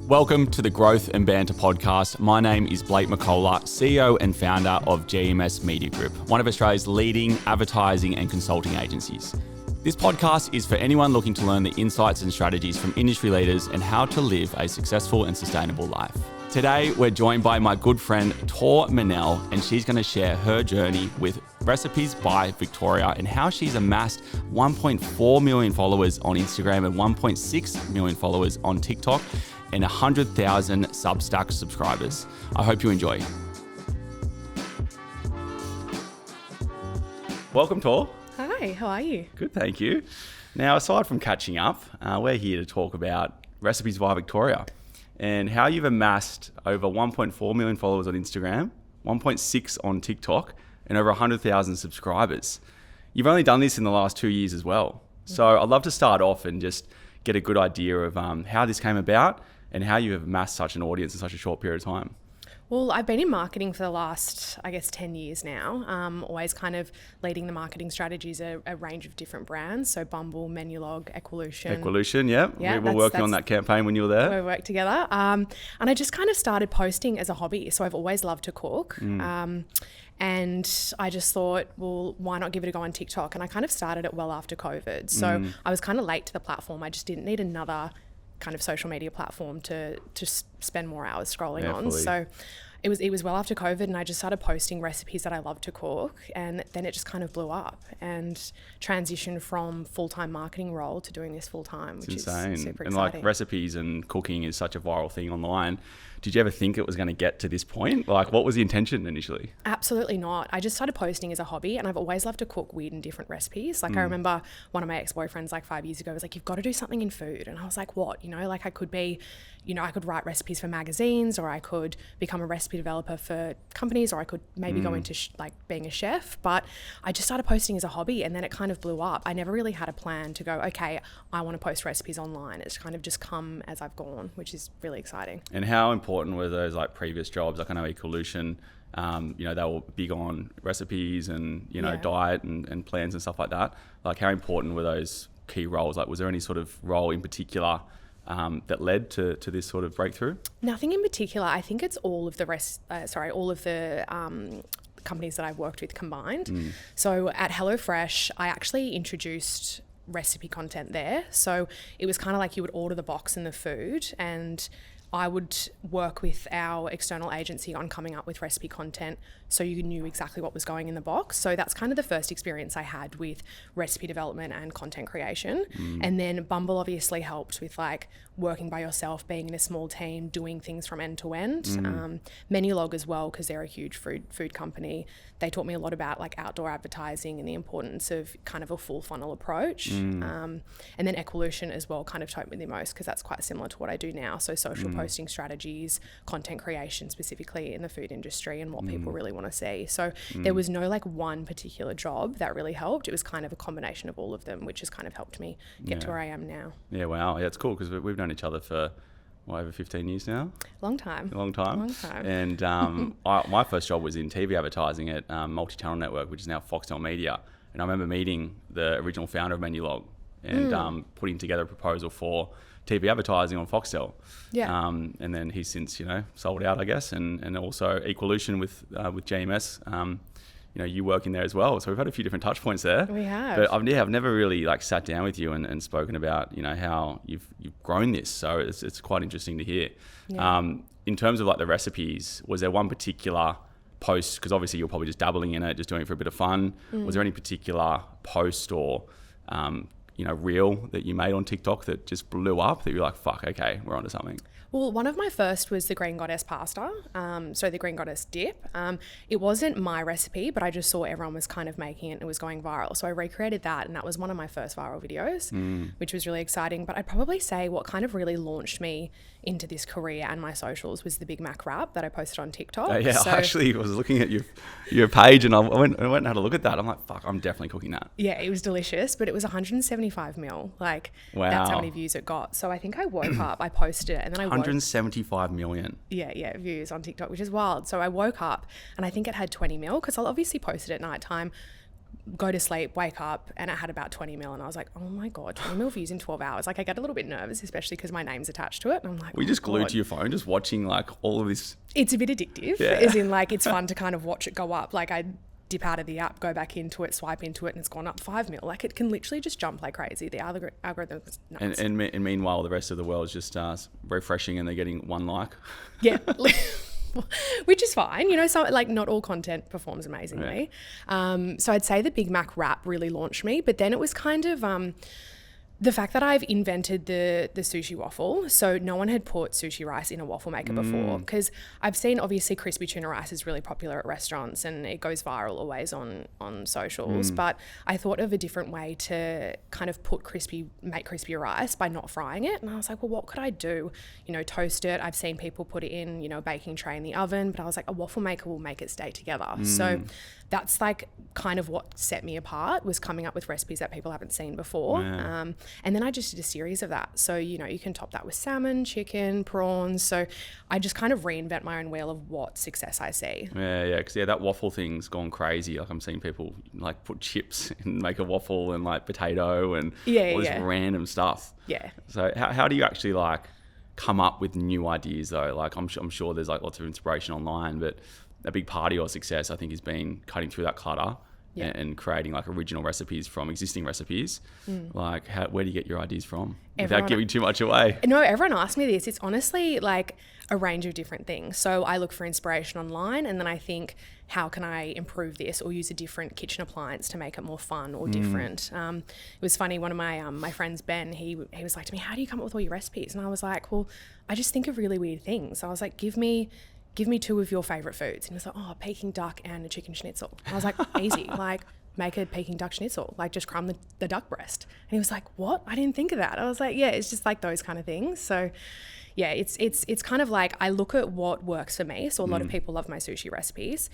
Welcome to the Growth and Banter podcast. My name is Blake McCullough, CEO and founder of GMS Media Group, one of Australia's leading advertising and consulting agencies. This podcast is for anyone looking to learn the insights and strategies from industry leaders and how to live a successful and sustainable life. Today, we're joined by my good friend, Tor Manel, and she's going to share her journey with Recipes by Victoria and how she's amassed 1.4 million followers on Instagram and 1.6 million followers on TikTok and 100,000 Substack subscribers. I hope you enjoy. Welcome, Tor. Hi, how are you? Good, thank you. Now, aside from catching up, we're here to talk about Recipes by Victoria and how you've amassed over 1.4 million followers on Instagram, 1.6 on TikTok, and over 100,000 subscribers. You've only done this in the last 2 years as well. So I'd love to start off and just get a good idea of how this came about and how you have amassed such an audience in such a short period of time. Well, I've been in marketing for the last, 10 years now, always kind of leading the marketing strategies, a range of different brands. So Bumble, Menulog, Equolution. Equolution, yeah. We were working on that campaign when you were there. We worked together. And I just kind of started posting as a hobby. So I've always loved to cook. And I just thought, well, why not give it a go on TikTok? And I kind of started it well after COVID. So I was kind of late to the platform. I just didn't need another kind of social media platform to spend more hours scrolling on. Fully. So it was well after COVID, and I just started posting recipes that I love to cook, and then it just kind of blew up and transitioned from full-time marketing role to doing this full-time, which insane. Is super and exciting. like recipes and cooking is such a viral thing online. Did you ever think it was going to get to this point? Like, what was the intention initially? Absolutely not. I just started posting as a hobby, and I've always loved to cook weird and different recipes. Like I remember one of my ex-boyfriends like 5 years ago was like, you've got to do something in food. And I was like, what? Like I could be, I could write recipes for magazines, or I could become a recipe developer for companies, or I could maybe go into being a chef. But I just started posting as a hobby, and then it kind of blew up. I never really had a plan to go, okay, I want to post recipes online. It's kind of just come as I've gone, which is really exciting. And how important were those like previous jobs? Like I know Equolution, they were big on recipes and, diet and plans and stuff like that. Like how important were those key roles? Like was there any sort of role in particular that led to this sort of breakthrough? Nothing in particular. I think it's all of the companies that I've worked with combined. So at HelloFresh, I actually introduced recipe content there. So it was kind of like you would order the box and the food, and I would work with our external agency on coming up with recipe content so you knew exactly what was going in the box. So that's kind of the first experience I had with recipe development and content creation. And then Bumble obviously helped with like working by yourself, being in a small team, doing things from end to end. Menulog as well, because they're a huge food company. They taught me a lot about like outdoor advertising and the importance of kind of a full funnel approach. And then Equolution as well kind of taught me the most, because that's quite similar to what I do now. So social posting strategies, content creation specifically in the food industry, and what people really want to see. So there was no like one particular job that really helped. It was kind of a combination of all of them, which has kind of helped me get to where I am now. Yeah, wow. Yeah, it's cool because we've known each other for over 15 years now. Long time. And my first job was in TV advertising at Multi-Channel Network, which is now Foxtel Media. And I remember meeting the original founder of Menulog and putting together a proposal for TV advertising on Foxtel. Yeah. And then he's since, sold out, I guess. And also Equolution with GMS. You work in there as well. So we've had a few different touch points there. We have. But I've never really like sat down with you and spoken about, how you've grown this. So it's quite interesting to hear. Yeah. In terms of like the recipes, was there one particular post, because obviously you're probably just dabbling in it, just doing it for a bit of fun. Was there any particular post or, reel that you made on TikTok that just blew up that you're like, fuck, okay, we're onto something? Well, one of my first was the Green Goddess pasta, so the Green Goddess dip. It wasn't my recipe, but I just saw everyone was kind of making it and it was going viral. So I recreated that, and that was one of my first viral videos, which was really exciting. But I'd probably say what kind of really launched me into this career and my socials was the Big Mac wrap that I posted on TikTok. I actually was looking at your page and I went and had a look at that. I'm like, fuck, I'm definitely cooking that. Yeah, it was delicious, but it was 175 mil. Like, wow. That's how many views it got. So I think I woke up, I posted it, and then I 175 million. Yeah, views on TikTok, which is wild. So I woke up and I think it had 20 mil, because I'll obviously post it at nighttime. go to sleep, wake up, and it had about 20 mil. And I was like, oh my God, 20 mil views in 12 hours. Like I get a little bit nervous, especially because my name's attached to it. And I'm like, Were you just glued to your phone, just watching like all of this? It's a bit addictive, as in like, it's fun to kind of watch it go up. Like I dip out of the app, go back into it, swipe into it, and it's gone up 5 mil. Like it can literally just jump like crazy. The algorithm is nuts. And meanwhile, the rest of the world is just refreshing and they're getting 1 like. Yeah. Which is fine, you know, so like not all content performs amazingly. So I'd say the Big Mac wrap really launched me, but then it was kind of the fact that I've invented the sushi waffle. So no one had put sushi rice in a waffle maker before, because I've seen obviously crispy tuna rice is really popular at restaurants and it goes viral always on socials. But I thought of a different way to kind of make crispy rice by not frying it. And I was like, well, what could I do? You know, toast it. I've seen people put it in, you know, a baking tray in the oven, but I was like, a waffle maker will make it stay together. So that's like kind of what set me apart, was coming up with recipes that people haven't seen before. And then I just did a series of that. So, you know, you can top that with salmon, chicken, prawns. So I just kind of reinvent my own wheel of what success I see. Yeah, because that waffle thing's gone crazy. Like I'm seeing people like put chips and make a waffle and like potato and all this random stuff. Yeah. So how do you actually like come up with new ideas though? Like I'm sure there's like lots of inspiration online, but a big part of your success, I think, has been cutting through that clutter and creating like original recipes from existing recipes. Like where do you get your ideas from without giving too much away? No, everyone asks me this. It's honestly like a range of different things. So I look for inspiration online and then I think, how can I improve this or use a different kitchen appliance to make it more fun or different? It was funny, one of my friends, Ben, he was like to me, how do you come up with all your recipes? And I was like, well, I just think of really weird things. So I was like, give me 2 of your favorite foods. And he was like, oh, Peking duck and a chicken schnitzel. And I was like, easy, like make a Peking duck schnitzel, like just crumb the duck breast. And he was like, what? I didn't think of that. I was like, yeah, it's just like those kind of things. So yeah, it's kind of like I look at what works for me. So a lot of people love my sushi recipes.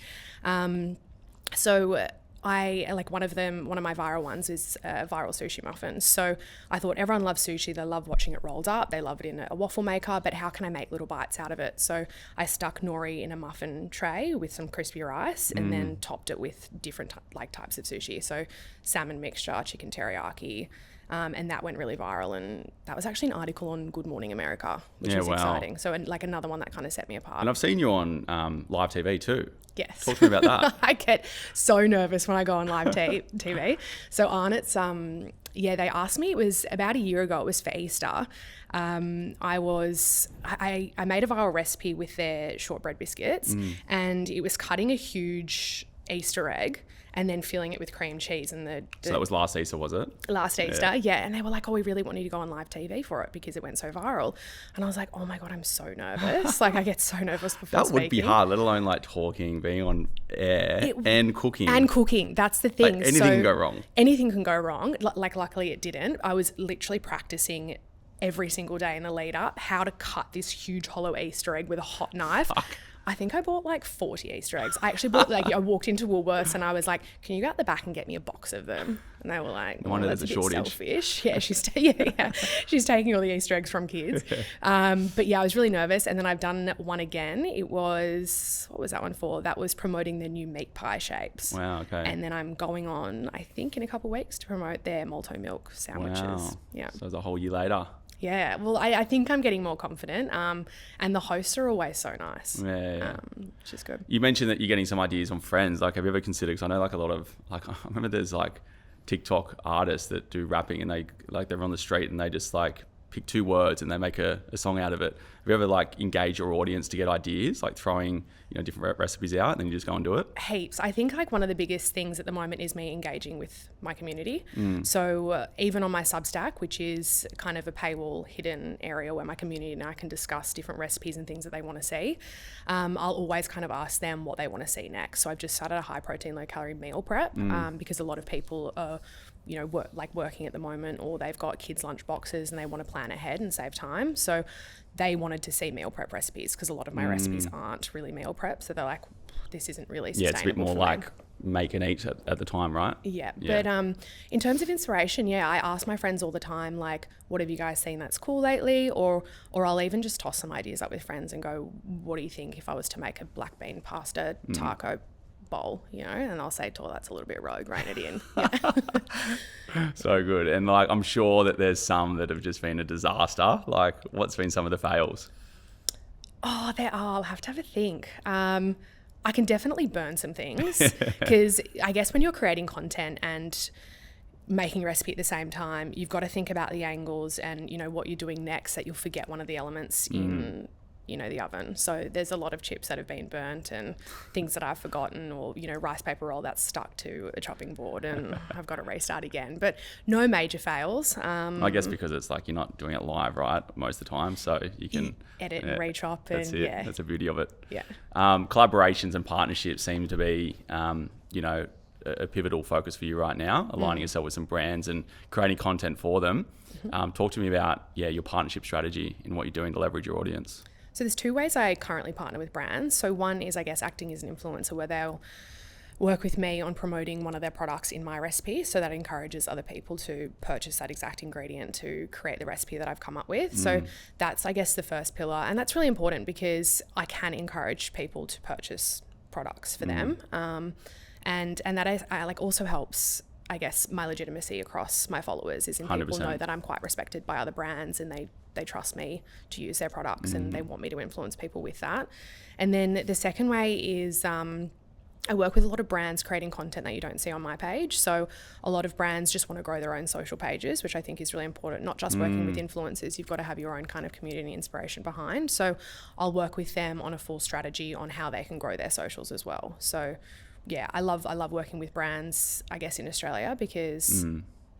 So I like one of my viral ones is viral sushi muffins. So I thought everyone loves sushi. They love watching it rolled up. They love it in a waffle maker, but how can I make little bites out of it? So I stuck nori in a muffin tray with some crispy rice and then topped it with different types of sushi. So salmon mixture, chicken teriyaki, and that went really viral. And that was actually an article on Good Morning America, which was exciting. So like another one that kind of set me apart. And I've seen you on live TV too. Yes. Talk to me about that. I get so nervous when I go on live TV. So Arnott's, they asked me, it was about a year ago, it was for Easter. I made a viral recipe with their shortbread biscuits and it was cutting a huge Easter egg and then filling it with cream cheese. And so that was last Easter, was it? Last Easter, yeah. And they were like, oh, we really want you to go on live TV for it because it went so viral. And I was like, oh my God, I'm so nervous. Like I get so nervous before that speaking. Would be hard, let alone like talking, being on air and cooking. And cooking, that's the thing. Like, anything can go wrong. Anything can go wrong. Like luckily it didn't. I was literally practicing every single day in the lead up how to cut this huge hollow Easter egg with a hot knife. Fuck. I think I bought like 40 Easter eggs. I actually bought I walked into Woolworths and I was like, can you go out the back and get me a box of them? And they were like, no wonder there's a shortage. Selfish. Yeah, she's taking all the Easter eggs from kids. But yeah, I was really nervous. And then I've done one again. It was, what was that one for? That was promoting their new meat pie shapes. Wow, okay. And then I'm going on, I think in a couple of weeks to promote their malto milk sandwiches. Wow. Yeah. So it was a whole year later. Yeah, well, I think I'm getting more confident, and the hosts are always so nice, which is good. You mentioned that you're getting some ideas from friends. Like, have you ever considered, because I know like a lot of, like, I remember there's like TikTok artists that do rapping and they're on the street and they just like pick 2 words and they make a song out of it. Have you ever like engaged your audience to get ideas, like throwing, different recipes out and then you just go and do it? Heaps. I think like one of the biggest things at the moment is me engaging with my community. So even on my Substack, which is kind of a paywall hidden area where my community and I can discuss different recipes and things that they want to see, I'll always kind of ask them what they want to see next. So I've just started a high protein, low calorie meal prep because a lot of people are working at the moment, or they've got kids' lunch boxes and they want to plan ahead and save time. So they wanted to see meal prep recipes because a lot of my recipes aren't really meal prep. So they're like, this isn't really sustainable. Yeah, it's a bit more like make and eat at the time, right? Yeah. But in terms of inspiration, I ask my friends all the time, like, what have you guys seen that's cool lately? Or I'll even just toss some ideas up with friends and go, what do you think if I was to make a black bean pasta taco bowl, and I'll say, that's a little bit rogue, rein it in. Yeah. So good. And like, I'm sure that there's some that have just been a disaster. Like, what's been some of the fails? Oh, there are. I'll have to have a think. I can definitely burn some things because I guess when you're creating content and making a recipe at the same time, you've got to think about the angles and, what you're doing next, that you'll forget one of the elements in, the oven. So there's a lot of chips that have been burnt and things that I've forgotten, or, rice paper roll that's stuck to a chopping board and I've got to restart again. But no major fails. I guess because it's like you're not doing it live, right, most of the time. So you can edit and re-chop. That's it. Yeah. That's the beauty of it. Yeah. Collaborations and partnerships seem to be, a pivotal focus for you right now, aligning yourself with some brands and creating content for them. Talk to me about your partnership strategy and what you're doing to leverage your audience. So there's two ways I currently partner with brands. So one is, I guess, acting as an influencer, where they'll work with me on promoting one of their products in my recipe. So that encourages other people to purchase that exact ingredient to create the recipe that I've come up with. So that's, I guess, the first pillar. And that's really important because I can encourage people to purchase products for them. And that also helps, I guess, my legitimacy across my followers, is in 100%. People know that I'm quite respected by other brands and they trust me to use their products and they want me to influence people with that. And then the second way is I work with a lot of brands creating content that you don't see on my page. So a lot of brands just want to grow their own social pages, which I think is really important. Not just working with influencers, you've got to have your own kind of community inspiration behind. So I'll work with them on a full strategy on how they can grow their socials as well. So yeah, I love working with brands, I guess, in Australia, because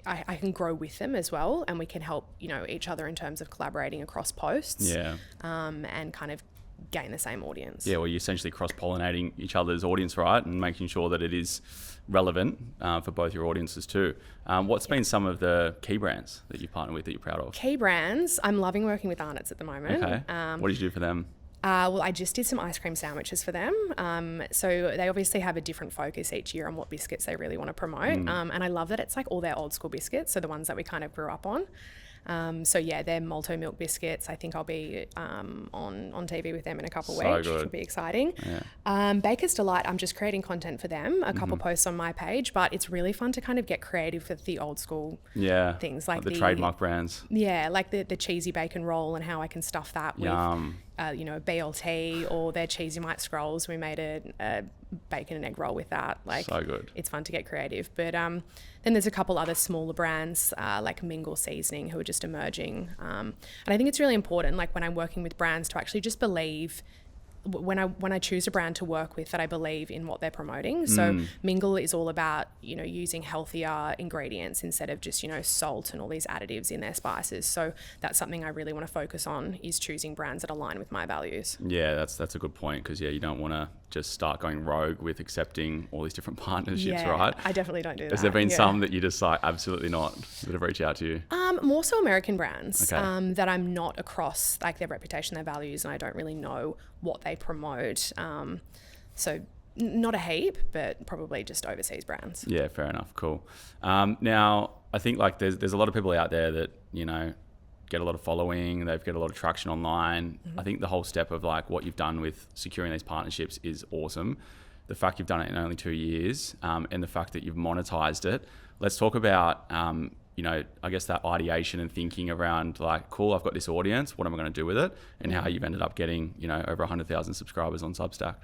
I can grow with them as well, and we can help, each other in terms of collaborating across posts. Yeah. And kind of gain the same audience. Yeah, well, you're essentially cross-pollinating each other's audience, right? And making sure that it is relevant for both your audiences too. What's been some of the key brands that you partner with that you're proud of? Key brands, I'm loving working with Arnott's at the moment. Okay. What did you do for them? Well, I just did some ice cream sandwiches for them. So they obviously have a different focus each year on what biscuits they really want to promote. And I love that it's like all their old school biscuits, so the ones that we kind of grew up on. So yeah, they're malto milk biscuits. I think I'll be on TV with them in a couple of weeks, which will be exciting. Yeah. Baker's Delight, I'm just creating content for them, a couple posts on my page, but it's really fun to kind of get creative with the old school things, like the trademark brands. Yeah, like the cheesy bacon roll and how I can stuff that with a BLT, or their cheesy mite scrolls. We made a bacon and egg roll with that. Like, so good. It's fun to get creative. But then there's a couple other smaller brands like Mingle Seasoning, who are just emerging. And I think it's really important, like when I'm working with brands, to actually just believe, when I choose a brand to work with, that I believe in what they're promoting. So Mingle is all about, using healthier ingredients instead of just, salt and all these additives in their spices. So that's something I really want to focus on, is choosing brands that align with my values. Yeah, that's a good point, because you don't want to just start going rogue with accepting all these different partnerships, right? I definitely don't do that. Has there been some that you just like, absolutely not, that have reached out to you? More so American brands that I'm not across, like, their reputation, their values, and I don't really know what they promote. So not a heap, but probably just overseas brands. Yeah, fair enough. Cool. Now, I think like there's a lot of people out there that, get a lot of following, they've got a lot of traction online. I think the whole step of like what you've done with securing these partnerships is awesome. The fact you've done it in only 2 years, and the fact that you've monetized it. Let's talk about, I guess that ideation and thinking around like, cool, I've got this audience, what am I going to do with it? And how you've ended up getting, over 100,000 subscribers on Substack.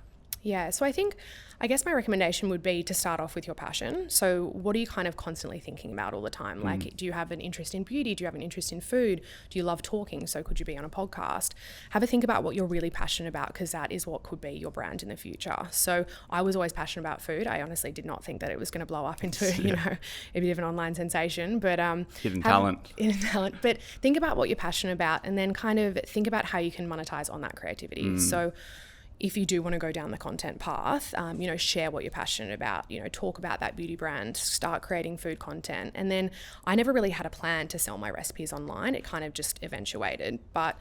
Yeah, so I guess my recommendation would be to start off with your passion. So what are you kind of constantly thinking about all the time? Like, do you have an interest in beauty? Do you have an interest in food? Do you love talking? So could you be on a podcast? Have a think about what you're really passionate about, because that is what could be your brand in the future. So I was always passionate about food. I honestly did not think that it was going to blow up into, a bit of an online sensation. But hidden talent. But think about what you're passionate about, and then kind of think about how you can monetize on that creativity. So if you do want to go down the content path, share what you're passionate about, talk about that beauty brand, start creating food content. And then I never really had a plan to sell my recipes online. It kind of just eventuated, but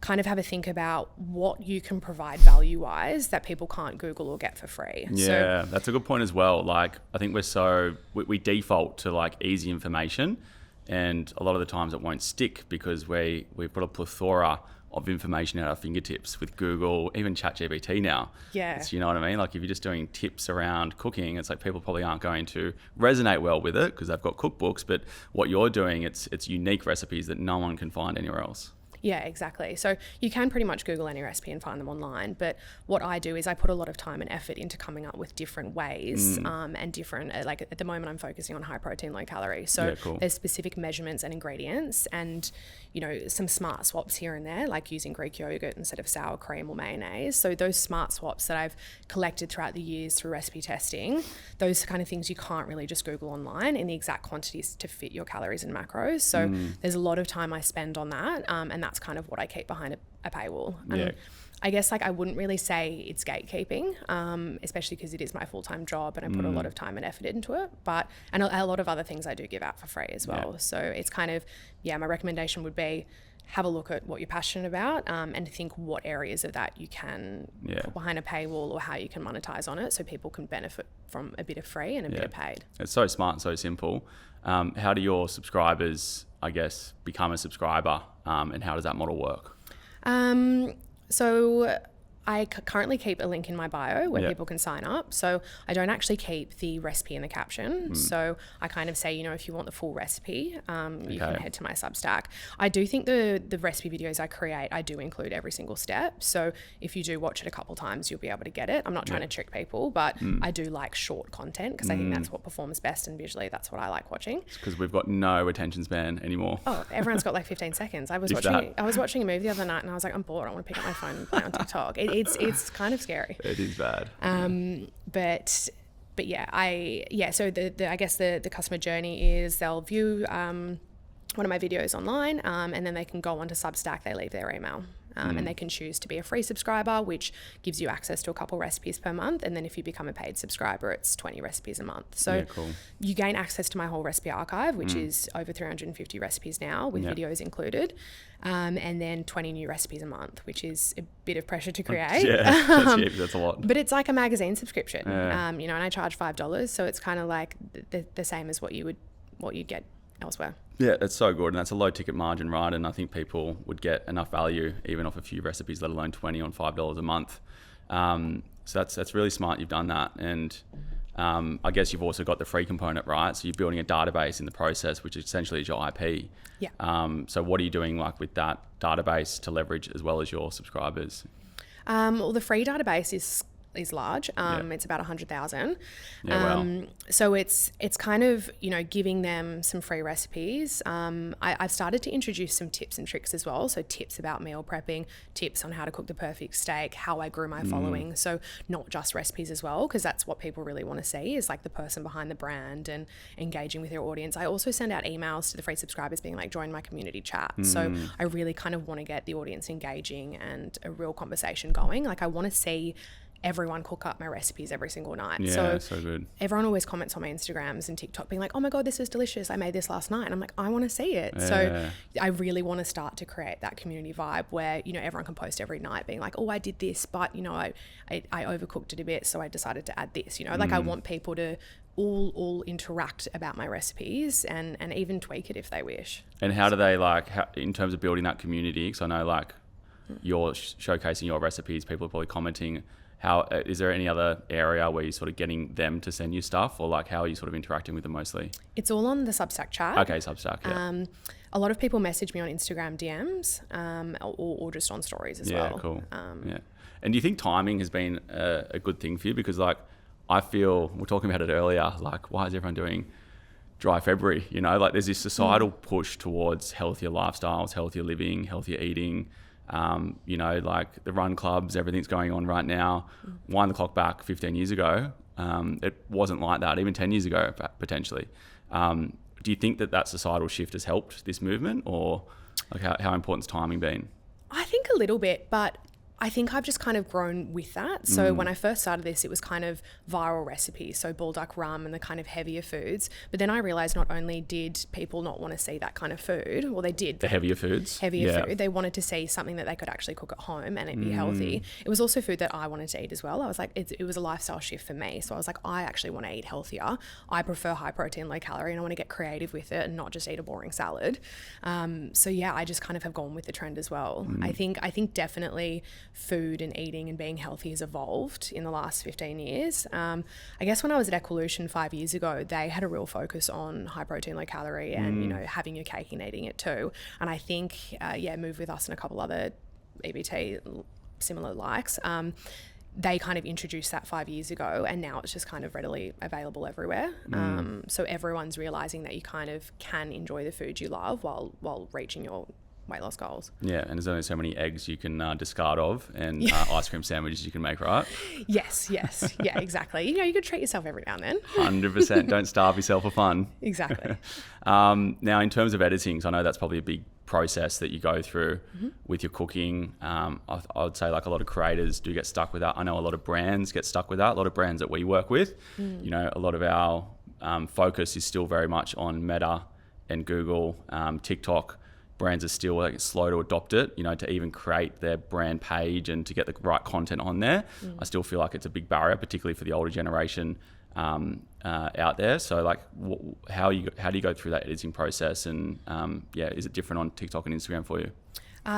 kind of have a think about what you can provide value-wise that people can't Google or get for free. Yeah, that's a good point as well. Like, I think we default to like easy information, and a lot of the times it won't stick because we've got a plethora of information at our fingertips with Google, even ChatGPT now. Yeah. You know what I mean? Like if you're just doing tips around cooking, it's like people probably aren't going to resonate well with it because they've got cookbooks, but what you're doing, it's unique recipes that no one can find anywhere else. Yeah, exactly. So you can pretty much Google any recipe and find them online. But what I do is I put a lot of time and effort into coming up with different ways and different, like at the moment I'm focusing on high protein, low calorie. So there's specific measurements and ingredients and, you know, some smart swaps here and there, like using Greek yogurt instead of sour cream or mayonnaise. So those smart swaps that I've collected throughout the years through recipe testing, those kind of things you can't really just Google online in the exact quantities to fit your calories and macros. So there's a lot of time I spend on that. And that's kind of what I keep behind a paywall. And I guess like I wouldn't really say it's gatekeeping, especially because it is my full-time job and I put a lot of time and effort into it. And a lot of other things I do give out for free as well. Yeah. So it's kind of, my recommendation would be have a look at what you're passionate about and think what areas of that you can put behind a paywall or how you can monetize on it so people can benefit from a bit of free and a bit of paid. It's so smart and so simple. How do your subscribers, I guess, become a subscriber and how does that model work? So I currently keep a link in my bio where people can sign up. So I don't actually keep the recipe in the caption. So I kind of say, you know, if you want the full recipe, you can head to my Substack. I do think the recipe videos I create, I do include every single step. So if you do watch it a couple times, you'll be able to get it. I'm not trying to trick people, but I do like short content because I think that's what performs best and visually that's what I like watching. Because we've got no attention span anymore. Oh, everyone's got like 15 seconds. I was watching a movie the other night and I was like, I'm bored. I want to pick up my phone and play on TikTok. It's kind of scary. It is bad. But yeah, so I guess the customer journey is they'll view one of my videos online and then they can go onto Substack, they leave their email. And they can choose to be a free subscriber, which gives you access to a couple recipes per month. And then if you become a paid subscriber, it's 20 recipes a month. So you gain access to my whole recipe archive, which is over 350 recipes now with videos included. And then 20 new recipes a month, which is a bit of pressure to create. That's a lot. But it's like a magazine subscription, you know, and I charge $5. So it's kind of like the same as what you'd get elsewhere. Yeah, that's so good. And that's a low ticket margin, right? And I think people would get enough value even off a few recipes, let alone 20 on $5 a month. So that's really smart you've done that. And I guess you've also got the free component, right? So you're building a database in the process, which essentially is your IP. Yeah. So what are you doing like with that database to leverage as well as your subscribers? Well, the free database is large. It's about 100,000. So it's kind of, you know, giving them some free recipes. I've started to introduce some tips and tricks as well. So tips about meal prepping, tips on how to cook the perfect steak, how I grew my following. So not just recipes as well, because that's what people really want to see is like the person behind the brand and engaging with their audience. I also send out emails to the free subscribers being like, join my community chat. So I really kind of want to get the audience engaging and a real conversation going. Like I want to see everyone cook up my recipes every single night. Yeah, so good. Everyone always comments on my Instagrams and TikTok being like, oh my God, this is delicious. I made this last night. And I'm like, I want to see it. Yeah. So I really want to start to create that community vibe where, you know, everyone can post every night being like, oh, I did this, but, you know, I overcooked it a bit. So I decided to add this, you know, like I want people to all interact about my recipes and even tweak it if they wish. And how do they in terms of building that community? Because I know like you're showcasing your recipes, people are probably commenting. How is there any other area where you're sort of getting them to send you stuff or like how are you sort of interacting with them mostly? It's all on the Substack chat. Okay, Substack, yeah. A lot of people message me on Instagram DMs or just on stories as well. Yeah, cool. Yeah. And do you think timing has been a good thing for you? Because like I feel, we were talking about it earlier, like why is everyone doing dry February? You know, like there's this societal push towards healthier lifestyles, healthier living, healthier eating. You know, like the run clubs, everything's going on right now. Wind the clock back 15 years ago, it wasn't like that, even 10 years ago, potentially. Do you think that societal shift has helped this movement or like how important's timing been? I think a little bit, but I think I've just kind of grown with that. So when I first started this, it was kind of viral recipes, so bulldog rum and the kind of heavier foods. But then I realized not only did people not want to see that kind of food, well, they did. The heavier foods? Heavier food. They wanted to see something that they could actually cook at home and it be healthy. It was also food that I wanted to eat as well. I was like, it was a lifestyle shift for me. So I was like, I actually want to eat healthier. I prefer high protein, low calorie, and I want to get creative with it and not just eat a boring salad. So yeah, I just kind of have gone with the trend as well. I think definitely food and eating and being healthy has evolved in the last 15 years. I guess when I was at Equolution 5 years ago, they had a real focus on high protein, low calorie and, you know, having your cake and eating it too. And I think, Move With Us and a couple other EBT similar likes, they kind of introduced that 5 years ago, and now it's just kind of readily available everywhere. So everyone's realizing that you kind of can enjoy the food you love while reaching your weight loss goals. Yeah, and there's only so many eggs you can discard of, and ice cream sandwiches you can make, right? Yes. Yeah, exactly. You know, you could treat yourself every now and then. 100%. Don't starve yourself for fun. Exactly. Now, in terms of editing, so I know that's probably a big process that you go through with your cooking. I would say like a lot of creators do get stuck with that. I know a lot of brands get stuck with that. A lot of brands that we work with, you know, a lot of our focus is still very much on Meta and Google, TikTok. Brands are still like slow to adopt it, you know, to even create their brand page and to get the right content on there. I still feel like it's a big barrier, particularly for the older generation out there. So like how do you go through that editing process, and is it different on TikTok and Instagram for you?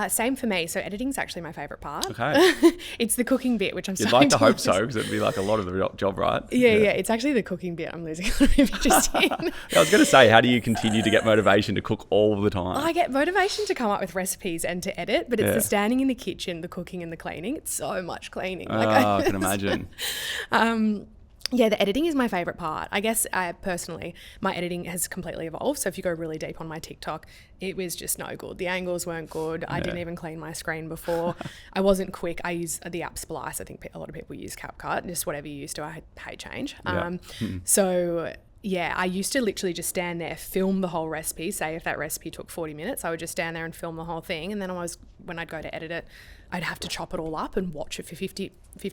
Same for me. So editing's actually my favourite part. Okay. It's the cooking bit, which I'm You'd starting like to hope so, because it'd be like a lot of the job, right? Yeah. It's actually the cooking bit I'm losing a little bit of interest in. I was going to say, how do you continue to get motivation to cook all the time? I get motivation to come up with recipes and to edit, but it's the standing in the kitchen, the cooking and the cleaning. It's so much cleaning. I can imagine. Yeah, the editing is my favorite part. I guess personally, my editing has completely evolved. So if you go really deep on my TikTok, it was just no good. The angles weren't good. I didn't even clean my screen before. I wasn't quick. I use the app Splice. I think a lot of people use CapCut. Just whatever you used to, I hate change. So yeah, I used to literally just stand there, film the whole recipe. Say if that recipe took 40 minutes, I would just stand there and film the whole thing. And then when I'd go to edit it, I'd have to chop it all up and watch it for 50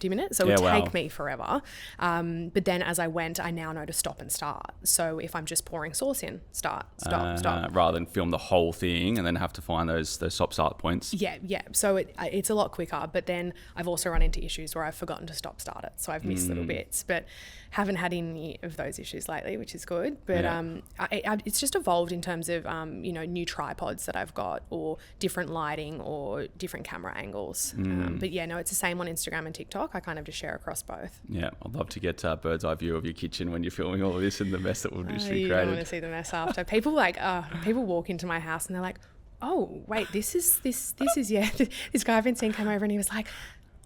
minutes. So it would take me forever. But then as I went, I now know to stop and start. So if I'm just pouring sauce in, stop. Rather than film the whole thing and then have to find those stop-start points. Yeah. So it's a lot quicker. But then I've also run into issues where I've forgotten to start it. So I've missed little bits. But haven't had any of those issues lately, which is good. But it's just evolved in terms of, new tripods that I've got, or different lighting or different camera angles. But yeah, no, it's the same on Instagram and TikTok. I kind of just share across both. Yeah, I'd love to get a bird's eye view of your kitchen when you're filming all of this and the mess that will just be created. You don't want to see the mess after. People walk into my house and they're like, oh, wait, this is this guy I've been seeing come over and he was like,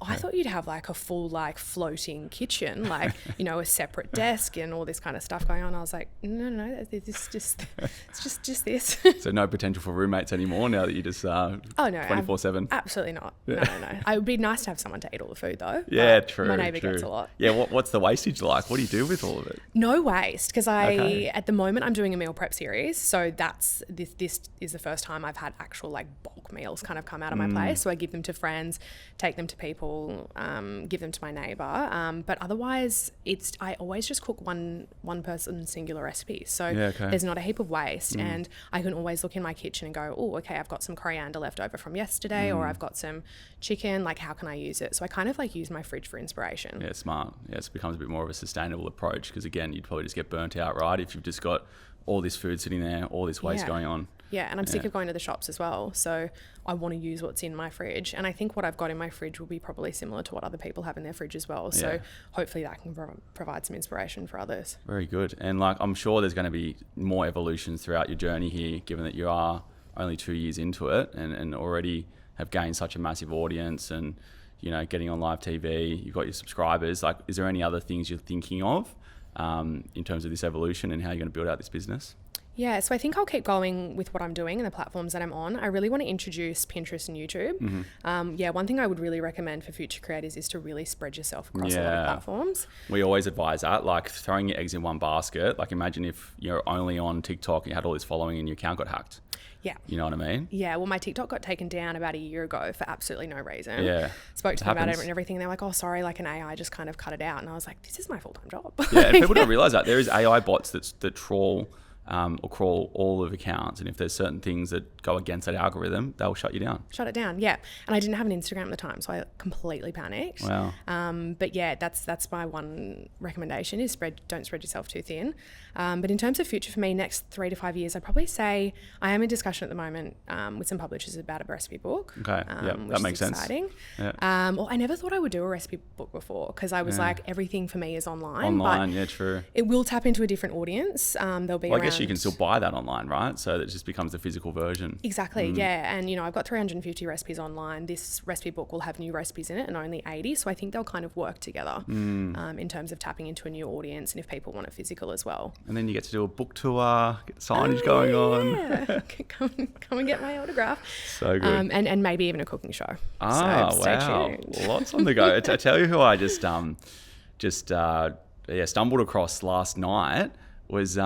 I thought you'd have like a full like floating kitchen, like, a separate desk and all this kind of stuff going on. I was like, no, it's just this. So no potential for roommates anymore now that you just 24/7? Absolutely not. No. It would be nice to have someone to eat all the food though. Yeah, true. My neighbour gets a lot. Yeah, what's the wastage like? What do you do with all of it? No waste, because at the moment I'm doing a meal prep series, so this is the first time I've had actual like bulk meals kind of come out of my place. So I give them to friends, take them to people, give them to my neighbour, but otherwise I always just cook one person singular recipes, so there's not a heap of waste. And I can always look in my kitchen and go, oh, okay, I've got some coriander left over from yesterday, or I've got some chicken, like how can I use it? So I kind of like use my fridge for inspiration. Yeah, smart. Yeah, it becomes a bit more of a sustainable approach, because again, you'd probably just get burnt out, right, if you've just got all this food sitting there, all this waste going on. Yeah, and I'm sick of going to the shops as well. So I want to use what's in my fridge. And I think what I've got in my fridge will be probably similar to what other people have in their fridge as well. So hopefully that can provide some inspiration for others. Very good. And like, I'm sure there's going to be more evolutions throughout your journey here, given that you are only 2 years into it and already have gained such a massive audience and, getting on live TV, you've got your subscribers. Like, is there any other things you're thinking of in terms of this evolution and how you're going to build out this business? Yeah, so I think I'll keep going with what I'm doing and the platforms that I'm on. I really want to introduce Pinterest and YouTube. Yeah, one thing I would really recommend for future creators is to really spread yourself across a lot of platforms. We always advise that, like throwing your eggs in one basket. Like imagine if you're only on TikTok and you had all this following and your account got hacked. Yeah. You know what I mean? Yeah, well, my TikTok got taken down about a year ago for absolutely no reason. Yeah. Spoke to them about it and everything. They're like, oh, sorry, like an AI just kind of cut it out. And I was like, this is my full-time job. Yeah, and people don't realize that. There is AI bots that trawl or crawl all of accounts, and if there's certain things that go against that algorithm, they'll shut you down. Shut it down, yeah. And I didn't have an Instagram at the time, so I completely panicked. Wow. But yeah, that's my one recommendation is don't spread yourself too thin. But in terms of future for me, next 3 to 5 years, I'd probably say I am in discussion at the moment with some publishers about a recipe book. Okay, yeah, that makes sense. Exciting. Yeah. Well, I never thought I would do a recipe book before because I was like, everything for me is online. Online, yeah, true. It will tap into a different audience. There'll be I guess you can still buy that online, right? So that it just becomes the physical version. Exactly, yeah. And, I've got 350 recipes online. This recipe book will have new recipes in it and only 80. So I think they'll kind of work together in terms of tapping into a new audience and if people want it physical as well. And then you get to do a book tour, get signage going on. Yeah. come and get my autograph. So good. And maybe even a cooking show. Ah, so stay wow. tuned. Lots on the go. I tell you who I just stumbled across last night was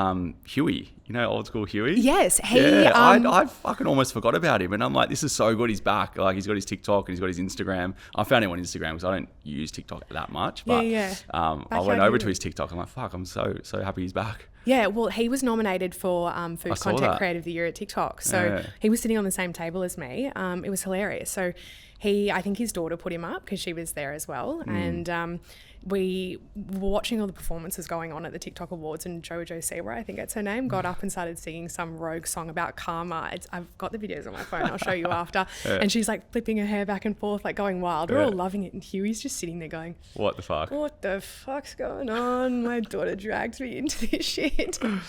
Huey. Old school Huey? Yes. I fucking almost forgot about him. And I'm like, this is so good. He's back. Like, he's got his TikTok and he's got his Instagram. I found him on Instagram because I don't use TikTok that much. But I went over to his TikTok. I'm like, fuck, I'm so happy he's back. Yeah, well, he was nominated for Food Content Creator of the Year at TikTok. So he was sitting on the same table as me. It was hilarious. So I think his daughter put him up because she was there as well. And we were watching all the performances going on at the TikTok Awards, and Jojo Siwa, I think that's her name, got up and started singing some rogue song about karma. I've got the videos on my phone. I'll show you after. And she's like flipping her hair back and forth, like going wild. We're all loving it. And Huey's just sitting there going, what the fuck? What the fuck's going on? My daughter dragged me into this shit. Yeah,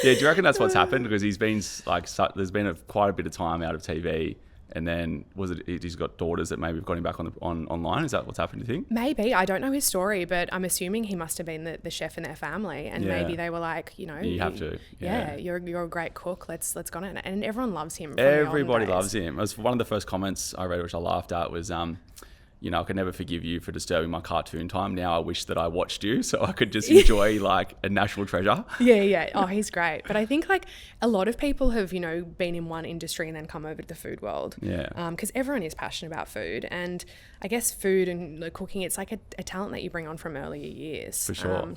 do you reckon that's what's happened? Because he's been like, there's been quite a bit of time out of TV. And then he's got daughters that maybe have got him back online? Is that what's happened, do you think? Maybe. I don't know his story, but I'm assuming he must have been the chef in their family. And maybe they were like, you have to. Yeah, you're a great cook. Let's go on. And everyone loves him. Everybody loves him. It was one of the first comments I read, which I laughed at, was, I could never forgive you for disturbing my cartoon time. Now I wish that I watched you so I could just enjoy like a national treasure. Yeah. Oh, he's great. But I think like a lot of people have, been in one industry and then come over to the food world. Yeah. Because everyone is passionate about food. And I guess food and cooking, it's like a talent that you bring on from earlier years. For sure.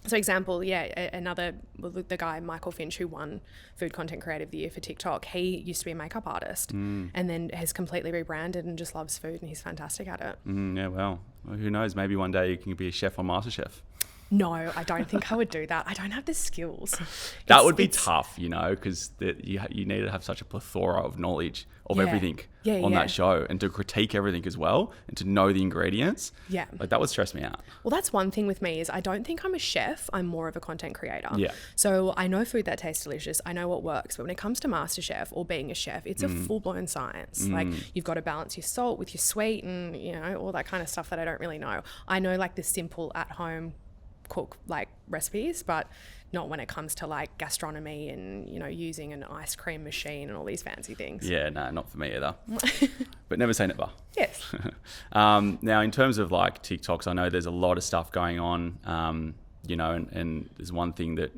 So example, the guy, Michael Finch, who won Food Content Creator of the Year for TikTok, he used to be a makeup artist and then has completely rebranded and just loves food and he's fantastic at it. Yeah, well, who knows? Maybe one day you can be a chef on MasterChef. No, I don't think I would do that. I don't have the skills. That would be tough, because you need to have such a plethora of knowledge of everything on that show and to critique everything as well and to know the ingredients. Yeah. Like that would stress me out. Well, that's one thing with me is I don't think I'm a chef. I'm more of a content creator. Yeah. So I know food that tastes delicious. I know what works. But when it comes to MasterChef or being a chef, it's a full-blown science. Like you've got to balance your salt with your sweet and, all that kind of stuff that I don't really know. I know like the simple at-home cook like recipes, but not when it comes to like gastronomy and using an ice cream machine and all these fancy things. Yeah, no, not for me either. But never say never. Yes. Now in terms of like TikToks, I know there's a lot of stuff going on, and there's one thing that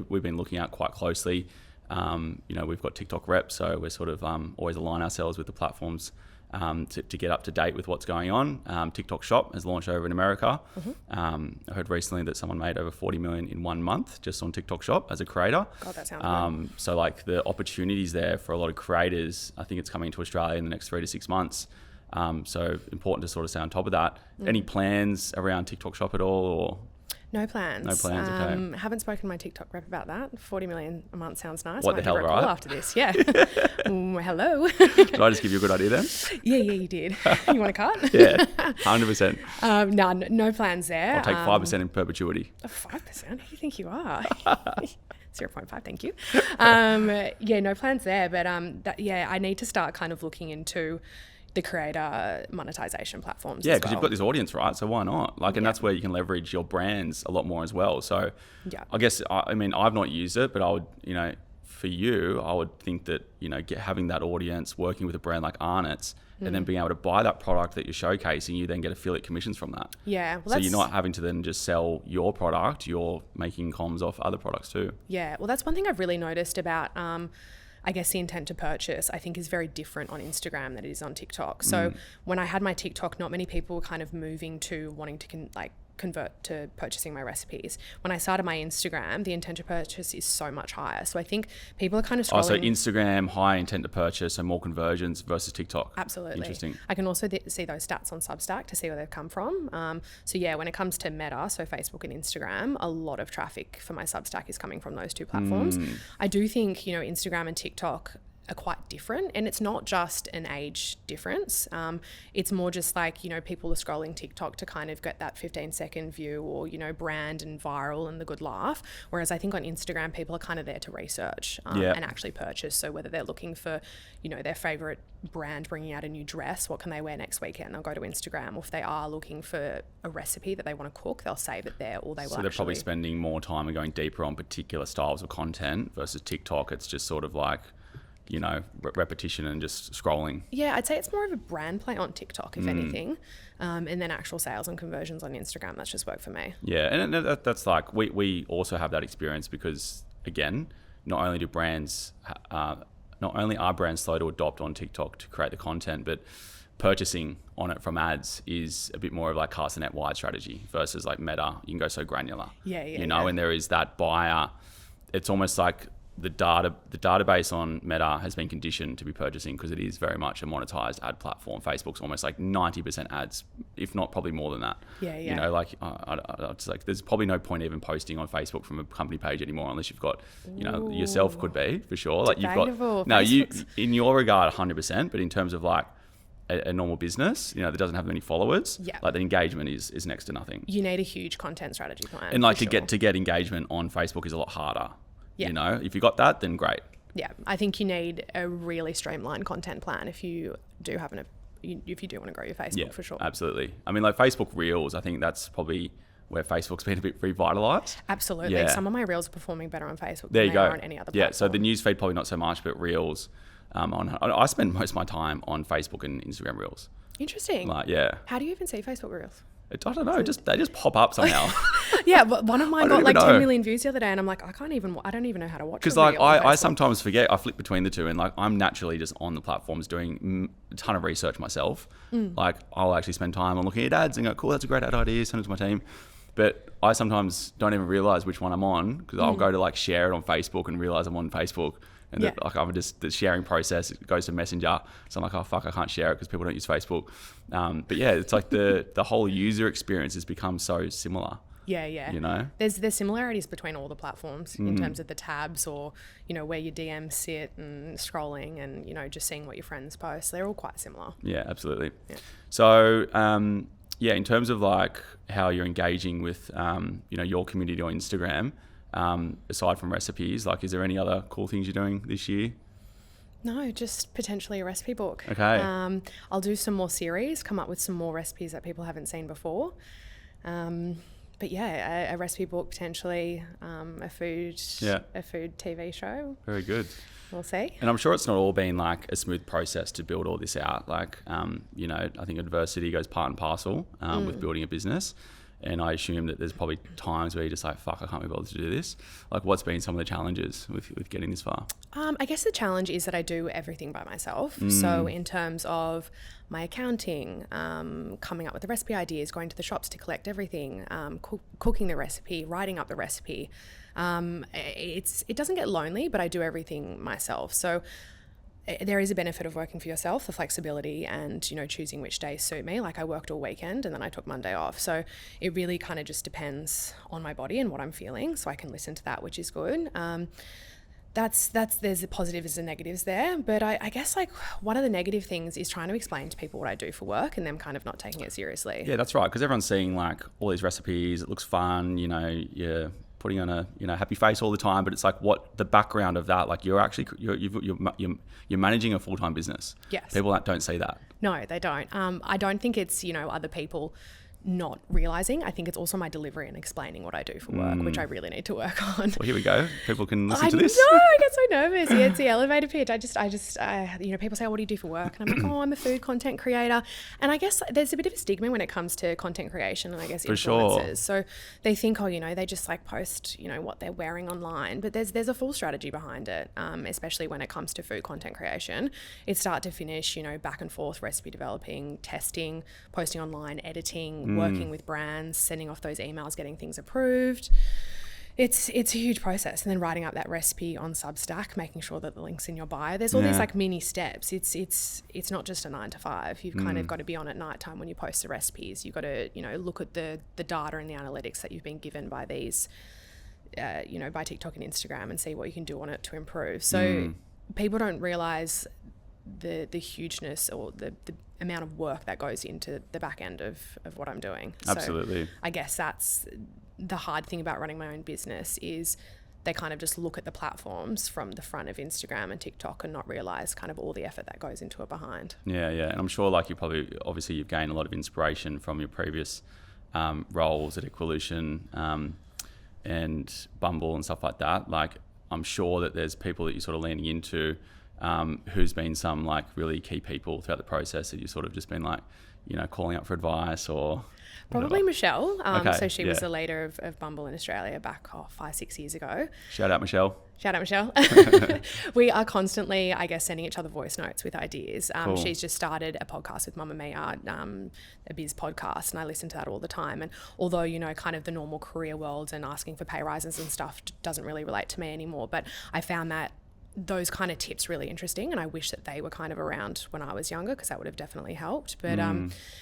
we've been looking at quite closely. We've got TikTok reps, so we're sort of always align ourselves with the platforms to get up to date with what's going on. TikTok Shop has launched over in America. I heard recently that someone made over 40 million in 1 month just on TikTok Shop as a creator. God, that sounds good. So like the opportunities there for a lot of creators, I think it's coming to Australia in the next 3 to 6 months. So important to sort of stay on top of that. Any plans around TikTok Shop at all, or? No plans. No plans, okay. Haven't spoken to my TikTok rep about that. 40 million a month sounds nice. What the hell, right? After this, yeah. Hello. Did I just give you a good idea then? Yeah, you did. You want a cut? Yeah, 100%. No plans there. I'll take 5% in perpetuity. 5%? Who do you think you are? 0.5, thank you. No plans there. But I need to start kind of looking into the creator monetization platforms. Yeah, as because well. you've got this audience, right? So why not? Like, and that's where you can leverage your brands a lot more as well. So I guess, I mean, I've not used it, but I would, you know, for you, I would think that, you know, having that audience, working with a brand like Arnott's, and then being able to buy that product that you're showcasing, you then get affiliate commissions from that. Yeah. Well, so you're not having to then just sell your product, you're making comms off other products too. Yeah. Well, that's one thing I've really noticed about, I guess the intent to purchase, I think, is very different on Instagram than it is on TikTok. So when I had my TikTok, not many people were kind of moving to wanting to convert to purchasing my recipes. When I started my Instagram, the intent to purchase is so much higher. So I think people are kind of scrolling. So Instagram, high intent to purchase, and more conversions versus TikTok. Absolutely. Interesting. I can also see those stats on Substack to see where they've come from. So yeah, when it comes to Meta, so Facebook and Instagram, a lot of traffic for my Substack is coming from those two platforms. I do think, you know, Instagram and TikTok are quite different, and it's not just an age difference. It's more just like, you know, people are scrolling TikTok to kind of get that 15-second view or, you know, brand and viral and the good laugh, whereas I think on Instagram people are kind of there to research and actually purchase. So whether they're looking for, you know, their favorite brand bringing out a new dress, what can they wear next weekend, they'll go to Instagram. Or if they are looking for a recipe that they want to cook, they'll save it there, or they will. So they're probably spending more time and going deeper on particular styles of content versus TikTok. It's just sort of like, you know, repetition and just scrolling. Yeah, I'd say it's more of a brand play on TikTok, if anything, and then actual sales and conversions on Instagram. That's just worked for me. Yeah, and that's like, we also have that experience because, again, not only are brands slow to adopt on TikTok to create the content, but purchasing on it from ads is a bit more of like cast the net wide strategy versus like Meta. You can go so granular. You know, and there is that buyer. It's almost like the database on Meta has been conditioned to be purchasing because it is very much a monetized ad platform. Facebook's almost like 90% ads, if not probably more than that. You know, like it's like there's probably no point even posting on Facebook from a company page anymore unless you've got, you know, yourself could be for sure. Like you've got you in your regard 100%, but in terms of like a normal business, you know, that doesn't have many followers, like the engagement is next to nothing. You need a huge content strategy plan. And like to get engagement on Facebook is a lot harder. You know, if you got that, then great. Yeah, I think you need a really streamlined content plan if you do want to grow your Facebook, for sure. Absolutely. I mean, like Facebook Reels, I think that's probably where Facebook's been a bit revitalized. Absolutely. Yeah. Some of my Reels are performing better on Facebook there than you they go. are on any other platform. Yeah, so the newsfeed probably not so much, but Reels, I spend most of my time on Facebook and Instagram Reels. Interesting. Like, yeah. How do you even see Facebook Reels? I don't know. They just pop up somehow. Yeah, but one of mine got like 10 million views the other day, and I'm like, I don't even know how to watch it. Because like I sometimes forget. I flip between the two, and like I'm naturally just on the platforms doing a ton of research myself. Like I'll actually spend time on looking at ads and go, cool, that's a great ad idea. Send it to my team. But I sometimes don't even realize which one I'm on because I'll go to like share it on Facebook and realize I'm on Facebook. And that, like, I'm just the sharing process, it goes to Messenger. So I'm like, oh fuck, I can't share it because people don't use Facebook. But yeah, it's like the whole user experience has become so similar. Yeah. You know, there's similarities between all the platforms in terms of the tabs or, you know, where your DMs sit and scrolling and, you know, just seeing what your friends post. They're all quite similar. Yeah, absolutely. Yeah. So in terms of like how you're engaging with you know, your community on Instagram. Aside from recipes, like, is there any other cool things you're doing this year? No, just potentially a recipe book. Okay. I'll do some more series, come up with some more recipes that people haven't seen before. But yeah, a recipe book, potentially a food TV show. Very good. We'll see. And I'm sure it's not all been like a smooth process to build all this out. Like, you know, I think adversity goes part and parcel with building a business. And I assume that there's probably times where you're just like, fuck, I can't be bothered to do this. Like, what's been some of the challenges with getting this far? I guess the challenge is that I do everything by myself. So in terms of my accounting, coming up with the recipe ideas, going to the shops to collect everything, cooking the recipe, writing up the recipe, it doesn't get lonely, but I do everything myself. So there is a benefit of working for yourself, the flexibility and, you know, choosing which days suit me. Like I worked all weekend and then I took Monday off. So it really kind of just depends on my body and what I'm feeling. So I can listen to that, which is good. There's the positives and negatives there. But I guess like one of the negative things is trying to explain to people what I do for work and them kind of not taking it seriously. Yeah, that's right. Because everyone's seeing like all these recipes. It looks fun, you know, you're putting on a happy face all the time, but it's like what the background of that. Like you're managing a full-time business. Yes. People don't see that. No, they don't. I don't think it's other people not realizing. I think it's also my delivery and explaining what I do for work, which I really need to work on. Well, here we go. People can listen to this. No, I get so nervous. Yeah, it's the elevator pitch. I just, people say, oh, what do you do for work? And I'm like, oh, I'm a food content creator. And I guess there's a bit of a stigma when it comes to content creation and I guess influencers. Sure. So they think, oh, they just like post, what they're wearing online. But there's a full strategy behind it, especially when it comes to food content creation. It's start to finish, back and forth, recipe developing, testing, posting online, editing, working with brands, sending off those emails, getting things approved. It's a huge process. And then writing up that recipe on Substack, making sure that the link's in your bio. There's all these like mini steps. It's not just a 9 to 5. You've kind of got to be on at night time when you post the recipes. You've got to, look at the data and the analytics that you've been given by these, by TikTok and Instagram and see what you can do on it to improve. So people don't realize the hugeness or the amount of work that goes into the back end of what I'm doing. Absolutely. So I guess that's the hard thing about running my own business is they kind of just look at the platforms from the front of Instagram and TikTok and not realize kind of all the effort that goes into it behind. Yeah. And I'm sure like obviously you've gained a lot of inspiration from your previous roles at Equolution and Bumble and stuff like that. Like I'm sure that there's people that you're sort of leaning into who's been some like really key people throughout the process that you've sort of just been like, calling up for advice or probably whatever. Michelle. Okay, so she was the leader of Bumble in Australia back 5-6 years ago. Shout out Michelle. We are constantly, I guess, sending each other voice notes with ideas. Cool. She's just started a podcast with Mama Mia, a biz podcast, and I listen to that all the time. And although, kind of the normal career world and asking for pay rises and stuff doesn't really relate to me anymore, but I found that those kind of tips really interesting, and I wish that they were kind of around when I was younger because that would have definitely helped. But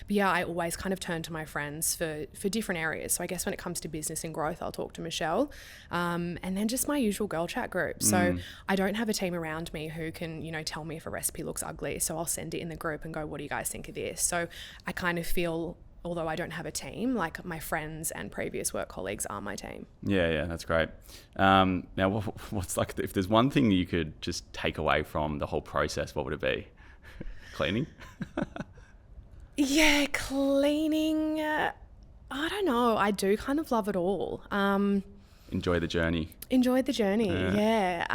yeah, I always kind of turn to my friends for different areas. So I guess when it comes to business and growth, I'll talk to Michelle, and then just my usual girl chat group. So I don't have a team around me who can tell me if a recipe looks ugly, so I'll send it in the group and go, what do you guys think of this? So I kind of feel, although I don't have a team, like my friends and previous work colleagues are my team. Yeah, that's great. Now, what's like, if there's one thing you could just take away from the whole process, what would it be? Cleaning? Yeah, cleaning. I don't know. I do kind of love it all. Enjoy the journey. Yeah.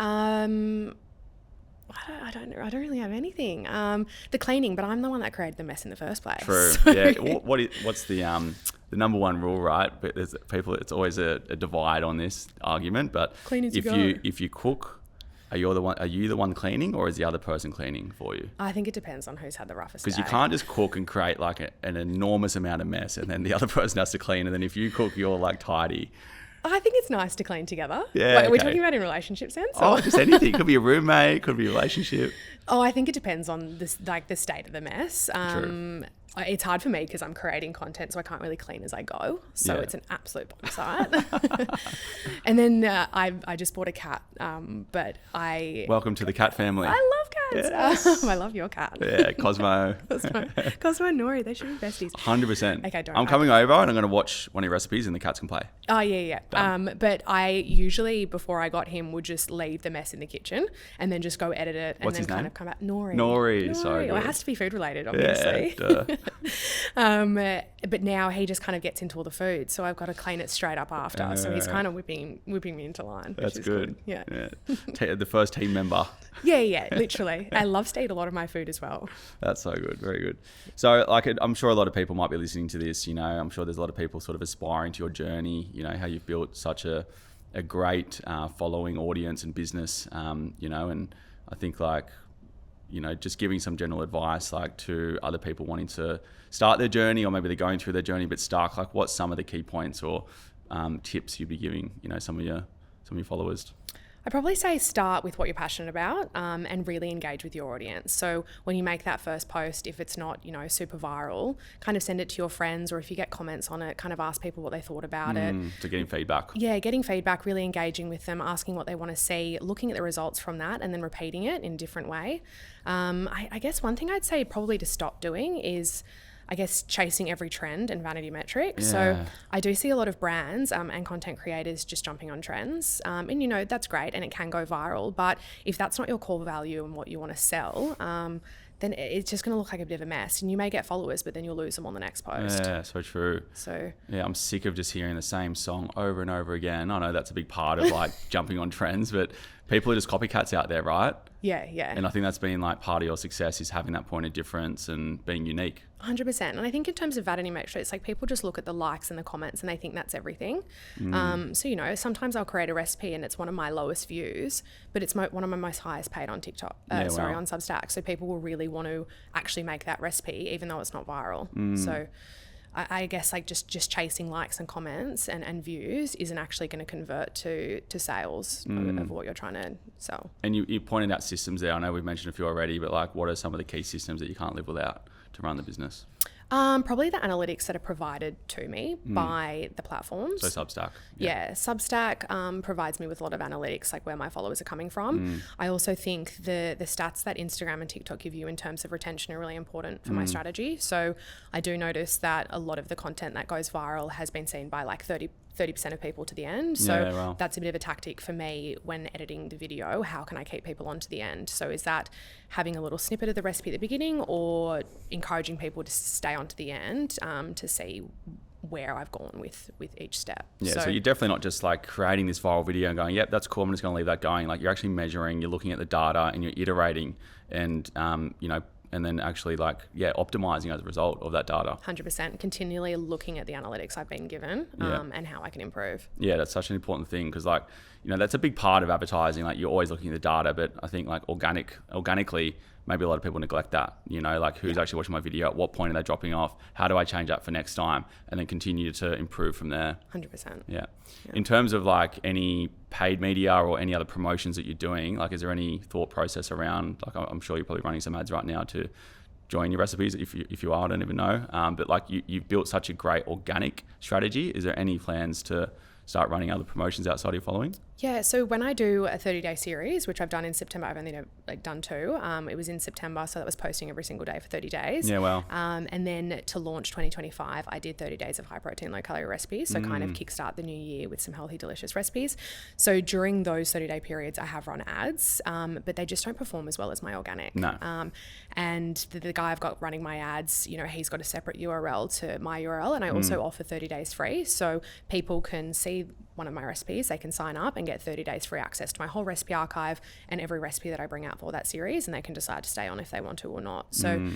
I don't really have anything. The cleaning, but I'm the one that created the mess in the first place. True. So. Yeah. What's the number one rule, right? But there's people. It's always a divide on this argument. But if you cook, are you the one cleaning, or is the other person cleaning for you? I think it depends on who's had the roughest day. Because you can't just cook and create like an enormous amount of mess, and then the other person has to clean, and then if you cook, you're like tidy. I think it's nice to clean together. Yeah, Are we talking about in relationship sense? Oh, just anything. Could be a roommate, could be a relationship. Oh, I think it depends on the state of the mess. True. It's hard for me because I'm creating content, so I can't really clean as I go. So it's an absolute bomb site. And then I just bought a cat, but Welcome to the cat family. I love cats. Yes. I love your cat. Yeah, Cosmo. Cosmo and Nori, they should be besties. 100%. Okay, I'm coming over and I'm going to watch one of your recipes and the cats can play. Oh, yeah. But I usually, before I got him, would just leave the mess in the kitchen and then just go edit it and What's then his kind name? of come back. Nori. So good. Well, it has to be food related, obviously. Yeah, but now he just kind of gets into all the food, so I've got to clean it straight up after. So he's kind of whipping me into line. That's which is good. Yeah. The first team member. Yeah, literally. I love to eat a lot of my food as well. That's so good. Very good. So I'm sure a lot of people might be listening to this, I'm sure there's a lot of people sort of aspiring to your journey, how you've built such a great following audience and business, and I think just giving some general advice to other people wanting to start their journey, or maybe they're going through their journey a bit stuck, what's some of the key points or tips you'd be giving, some of your followers? I'd probably say start with what you're passionate about and really engage with your audience. So when you make that first post, if it's not, super viral, kind of send it to your friends, or if you get comments on it, kind of ask people what they thought about it. So getting feedback. Yeah, getting feedback, really engaging with them, asking what they want to see, looking at the results from that and then repeating it in a different way. I guess one thing I'd say probably to stop doing is I guess, chasing every trend and vanity metric. So I do see a lot of brands and content creators just jumping on trends. And, you know, that's great and it can go viral. But if that's not your core value and what you want to sell, then it's just going to look like a bit of a mess. And you may get followers, but then you'll lose them on the next post. Yeah, so true. So yeah, I'm sick of just hearing the same song over and over again. I know that's a big part of like jumping on trends, but people are just copycats out there, right? Yeah, yeah. And I think that's been like part of your success is having that point of difference and being unique. 100%. And I think in terms of vanity metrics, like people just look at the likes and the comments and they think that's everything. So, you know, sometimes I'll create a recipe and it's one of my lowest views, but it's one of my most highest paid on TikTok, on Substack. So people will really want to actually make that recipe, even though it's not viral. So I guess like just chasing likes and comments and views isn't actually going to convert to sales of what you're trying to sell. And you pointed out systems there. I know we've mentioned a few already, but like what are some of the key systems that you can't live without to run the business? Probably the analytics that are provided to me by the platforms. So Substack. Yeah, Substack provides me with a lot of analytics, like where my followers are coming from. I also think the stats that Instagram and TikTok give you in terms of retention are really important for my strategy. So I do notice that a lot of the content that goes viral has been seen by like 30% of people to the end. So that's a bit of a tactic for me when editing the video. How can I keep people on to the end? So is that having a little snippet of the recipe at the beginning or encouraging people to stay on to the end to see where I've gone with each step. Yeah, so you're definitely not just like creating this viral video and going, yep, that's cool, I'm just going to leave that going. Like you're actually measuring, you're looking at the data and you're iterating and, you know, and then actually optimizing as a result of that data. 100%. Continually looking at the analytics I've been given and how I can improve. Yeah, that's such an important thing because like, you know, that's a big part of advertising. Like you're always looking at the data, but I think like organically, maybe a lot of people neglect that, you know, like who's actually watching my video, at what point are they dropping off, how do I change that for next time, and then continue to improve from there. 100%. Yeah. In terms of like any paid media or any other promotions that you're doing, like is there any thought process around, like I'm sure you're probably running some ads right now to join your recipes if you are, I don't even know, but like you've built such a great organic strategy. Is there any plans to start running other promotions outside of your following? Yeah, so when I do a 30-day series, which I've done in September, I've only done 2. It was in September, so that was posting every single day for 30 days. Yeah, wow. And then to launch 2025, I did 30 days of high protein, low calorie recipes, so kind of kickstart the new year with some healthy, delicious recipes. So during those 30-day periods, I have run ads, but they just don't perform as well as my organic. No. And the guy I've got running my ads, you know, he's got a separate URL to my URL, and I also offer 30 days free, so people can see one of my recipes, they can sign up and get 30 days free access to my whole recipe archive and every recipe that I bring out for that series, and they can decide to stay on if they want to or not. So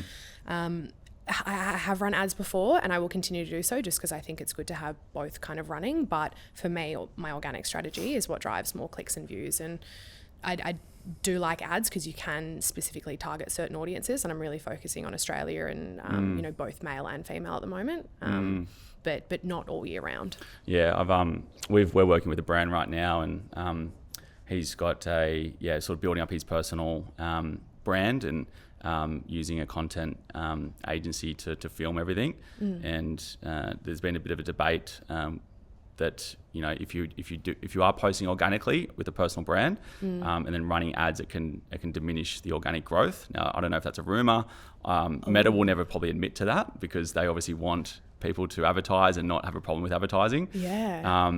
I have run ads before and I will continue to do so just because I think it's good to have both kind of running. But for me, my organic strategy is what drives more clicks and views. And I do like ads because you can specifically target certain audiences, and I'm really focusing on Australia and you know, both male and female at the moment. But not all year round. Yeah, we're working with a brand right now, and he's got sort of building up his personal brand and using a content agency to film everything. And there's been a bit of a debate that, you know, if you are posting organically with a personal brand and then running ads, it can diminish the organic growth. Now, I don't know if that's a rumor. Meta will never probably admit to that because they obviously want people to advertise and not have a problem with advertising. Yeah.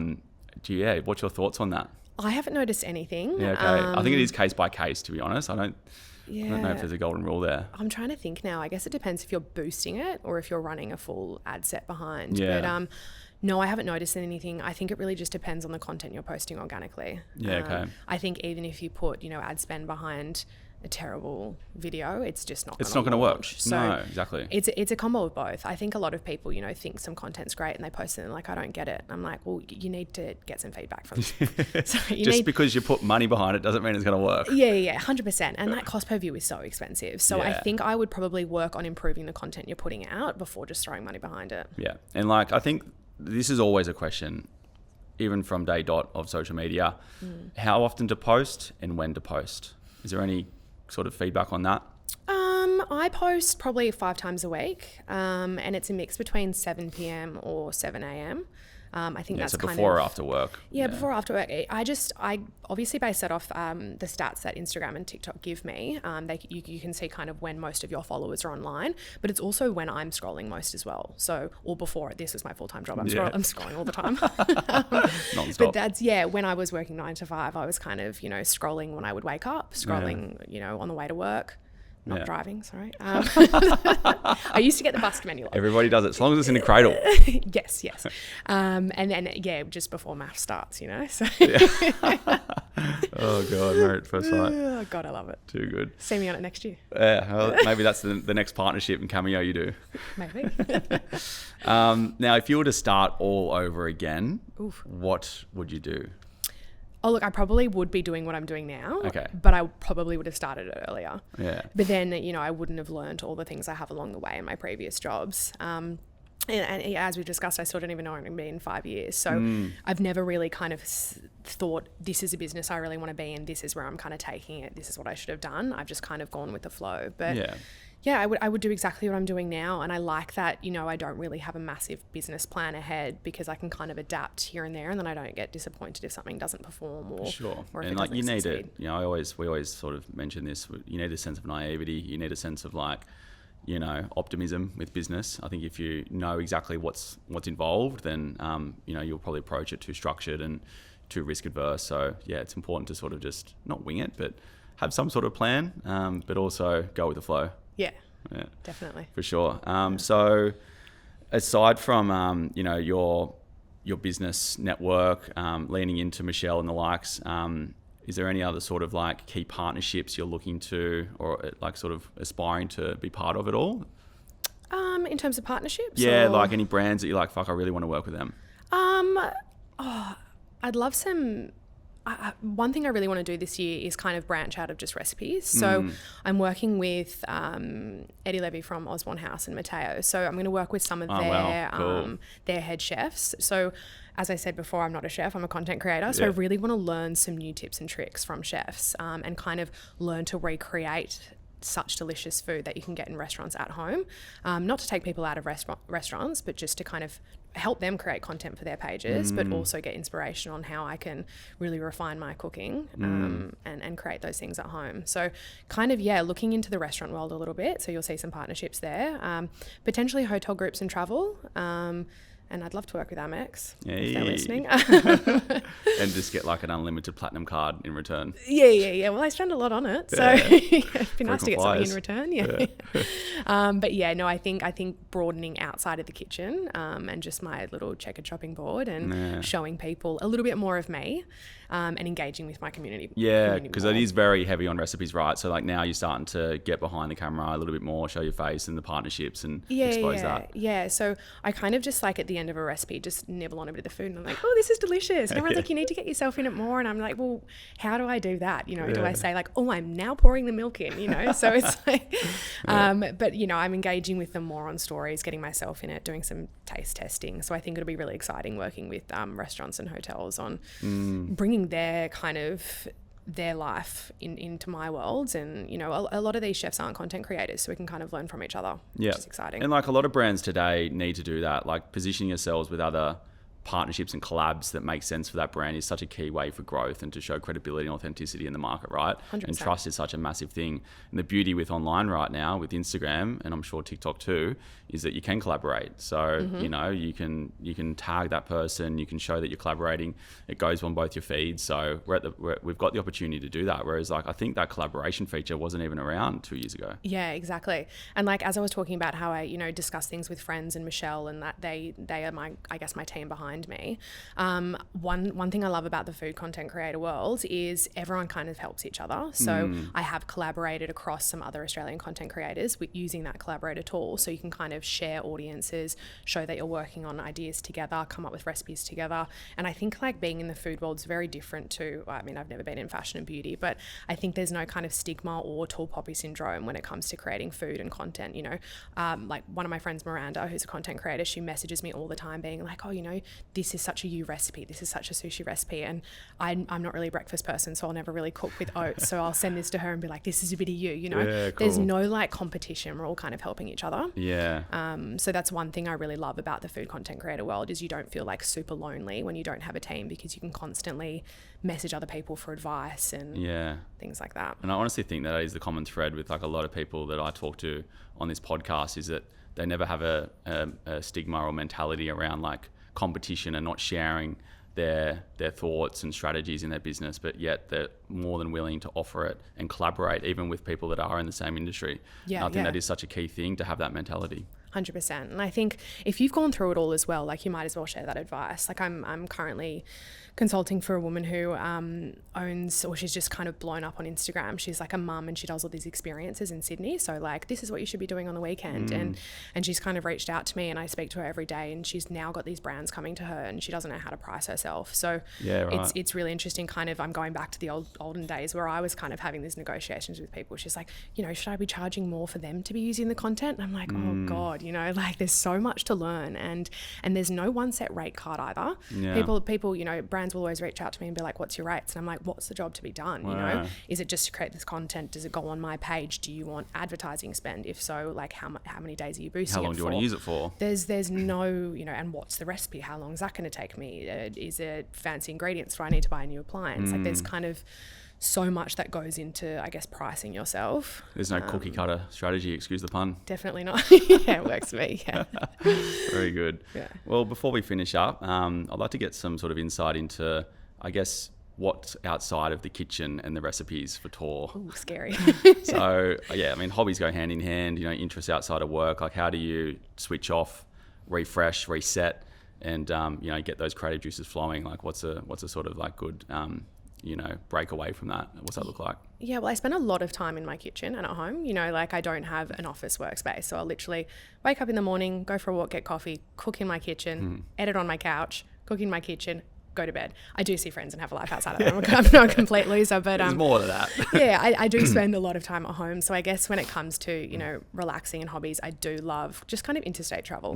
What's your thoughts on that? I haven't noticed anything. Yeah, okay. I think it is case by case, to be honest. I don't know if there's a golden rule there. I'm trying to think now. I guess it depends if you're boosting it or if you're running a full ad set behind. Yeah. But no, I haven't noticed anything. I think it really just depends on the content you're posting organically. Yeah, okay. I think even if you put, you know, ad spend behind a terrible video, it's just not going to work. So no, exactly. It's a combo of both. I think a lot of people, you know, think some content's great and they post it and like, I don't get it. I'm like, well, you need to get some feedback from because you put money behind it doesn't mean it's going to work. Yeah, 100%. And that cost per view is so expensive. So I think I would probably work on improving the content you're putting out before just throwing money behind it. Yeah. And like, I think this is always a question, even from day dot of social media, how often to post and when to post. Is there any sort of feedback on that? I post probably 5 times a week, and it's a mix between 7 p.m. or 7 a.m. I think that's so kind before of... or after work? Yeah, before or after work. I obviously base that off the stats that Instagram and TikTok give me. You can see kind of when most of your followers are online, but it's also when I'm scrolling most as well. So, or before, this is my full-time job. I'm scrolling all the time. Non-stop. But when I was working 9 to 5, I was kind of, scrolling when I would wake up, scrolling, on the way to work. Not driving, sorry. I used to get the bus to Manuel. Everybody does it, as long as it's in the cradle. Yes. And then, just before math starts, so. Oh, God, Married at First Sight. Oh, God, I love it. Too good. See me on it next year. Yeah, well, maybe that's the next partnership and cameo you do. Maybe. Now, if you were to start all over again, Oof. What would you do? Oh, look, I probably would be doing what I'm doing now. Okay. But I probably would have started it earlier. Yeah. But then, I wouldn't have learned all the things I have along the way in my previous jobs. And as we discussed, I still don't even know what I'm going to be in 5 years. So I've never really kind of thought this is a business I really want to be in. This is where I'm kind of taking it. This is what I should have done. I've just kind of gone with the flow. But yeah, I would do exactly what I'm doing now. And I like that, I don't really have a massive business plan ahead because I can kind of adapt here and there, and then I don't get disappointed if something doesn't perform or sure. Or if and it like doesn't you need succeed. it. We always sort of mention this. You need a sense of naivety. You need a sense of optimism with business. I think if you know exactly what's involved, then you'll probably approach it too structured and too risk adverse. So yeah, it's important to sort of just not wing it, but have some sort of plan, but also go with the flow. Yeah, definitely. For sure. So aside from, your business network, leaning into Michelle and the likes, is there any other sort of key partnerships you're looking to or sort of aspiring to be part of at all? In terms of partnerships? Yeah, or... any brands that you're fuck, I really want to work with them. I'd love some... one thing I really want to do this year is kind of branch out of just recipes. So I'm working with Eddie Levy from Osborne House and Mateo. So I'm going to work with some of their head chefs. So as I said before, I'm not a chef, I'm a content creator. So I really want to learn some new tips and tricks from chefs and kind of learn to recreate such delicious food that you can get in restaurants at home. Not to take people out of restaurants, but just to kind of help them create content for their pages, but also get inspiration on how I can really refine my cooking and create those things at home. So kind of, looking into the restaurant world a little bit. So you'll see some partnerships there, potentially hotel groups and travel. And I'd love to work with Amex if they're listening. And just get an unlimited platinum card in return. Yeah. Well, I spend a lot on it, so it'd be nice to get something in return. But I think broadening outside of the kitchen and just my little checkered chopping board and showing people a little bit more of me and engaging with my community. Yeah, because it is very heavy on recipes, right? So now you're starting to get behind the camera a little bit more, show your face and the partnerships and expose that. Yeah, so I kind of just at the end of a recipe, just nibble on a bit of the food and I'm like, oh, this is delicious. And everyone's like, you need to get yourself in it more. And I'm like, well, how do I do that? Do I say oh, I'm now pouring the milk in, So it's but I'm engaging with them more on stories, getting myself in it, doing some taste testing. So I think it'll be really exciting working with restaurants and hotels on bringing their kind of their life into my world. And a lot of these chefs aren't content creators, so we can kind of learn from each other, which is exciting. And a lot of brands today need to do that, positioning yourselves with other partnerships and collabs that make sense for that brand is such a key way for growth and to show credibility and authenticity in the market, right? 100%. And trust is such a massive thing. And the beauty with online right now, with Instagram, and I'm sure TikTok too, is that you can collaborate. So, you can tag that person, you can show that you're collaborating. It goes on both your feeds. So we've got the opportunity to do that. Whereas I think that collaboration feature wasn't even around 2 years ago. Yeah, exactly. And as I was talking about how I, discuss things with friends and Michelle and that they are my team behind me. One thing I love about the food content creator world is everyone kind of helps each other. So I have collaborated across some other Australian content creators with using that collaborator tool. So you can kind of share audiences, show that you're working on ideas together, come up with recipes together. And I think being in the food world is very different to, I've never been in fashion and beauty, but I think there's no kind of stigma or tall poppy syndrome when it comes to creating food and content. One of my friends, Miranda, who's a content creator, she messages me all the time being like, oh, this is such a you recipe, this is such a sushi recipe, and I'm not really a breakfast person, so I'll never really cook with oats, so I'll send this to her and be like, this is a bit of you know. Yeah, cool. There's no like competition, we're all kind of helping each other. Yeah. So that's one thing I really love about the food content creator world, is you don't feel like super lonely when you don't have a team, because you can constantly message other people for advice and things like that. And I honestly think that is the common thread with like a lot of people that I talk to on this podcast, is that they never have a stigma or mentality around like competition and not sharing their thoughts and strategies in their business, but yet they're more than willing to offer it and collaborate even with people that are in the same industry. I think that is such a key thing, to have that mentality. 100%. And I think if you've gone through it all as well, like you might as well share that advice. Like I'm currently consulting for a woman who owns, or she's just kind of blown up on Instagram. She's like a mum and she does all these experiences in Sydney. So like, this is what you should be doing on the weekend. And she's kind of reached out to me, and I speak to her every day, and she's now got these brands coming to her, and she doesn't know how to price herself. So it's really interesting. Kind of, I'm going back to the olden days where I was kind of having these negotiations with people. She's like, you know, should I be charging more for them to be using the content? And I'm like, oh God, you know, like there's so much to learn, and there's no one set rate card either. People, you know, brands will always reach out to me and be like, what's your rates? And I'm like, what's the job to be done? You know, is it just to create this content? Does it go on my page? Do you want advertising spend? If so, like how many days are you boosting it for? How long do you want to use it for? There's no, you know, and what's the recipe? How long is that going to take me? Is it fancy ingredients? Do I need to buy a new appliance? Like there's kind of so much that goes into, I guess, pricing yourself. There's no cookie cutter strategy, excuse the pun. Definitely not. Yeah, it works for me. Yeah. Very good. Yeah. Well, before we finish up, I'd like to get some sort of insight into, I guess, what's outside of the kitchen and the recipes for Tor. Ooh, scary. So, yeah, I mean, hobbies go hand in hand, you know, interests outside of work. Like, how do you switch off, refresh, reset, and, you know, get those creative juices flowing? Like, what's a sort of like good, you know, break away from that? What's that look like? Yeah, well, I spend a lot of time in my kitchen and at home. You know, like I don't have an office workspace. So I'll literally wake up in the morning, go for a walk, get coffee, cook in my kitchen, edit on my couch, cook in my kitchen, go to bed. I do see friends and have a life outside of that. I'm not a complete loser, but there's more to that. Yeah, I do spend a lot of time at home. So I guess when it comes to, you know, relaxing and hobbies, I do love just kind of interstate travel.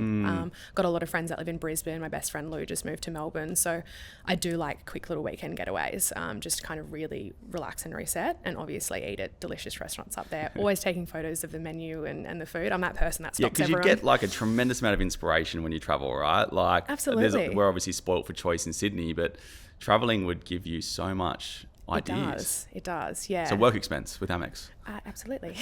Got a lot of friends that live in Brisbane. My best friend Lou just moved to Melbourne. So I do like quick little weekend getaways, just to kind of really relax and reset, and obviously eat at delicious restaurants up there. Always taking photos of the menu and the food. I'm that person that stops everyone. Because you get like a tremendous amount of inspiration when you travel, right? Like, absolutely. We're obviously spoilt for choice in Sydney, but traveling would give you so much ideas. It does, yeah. So work expense with Amex. Absolutely.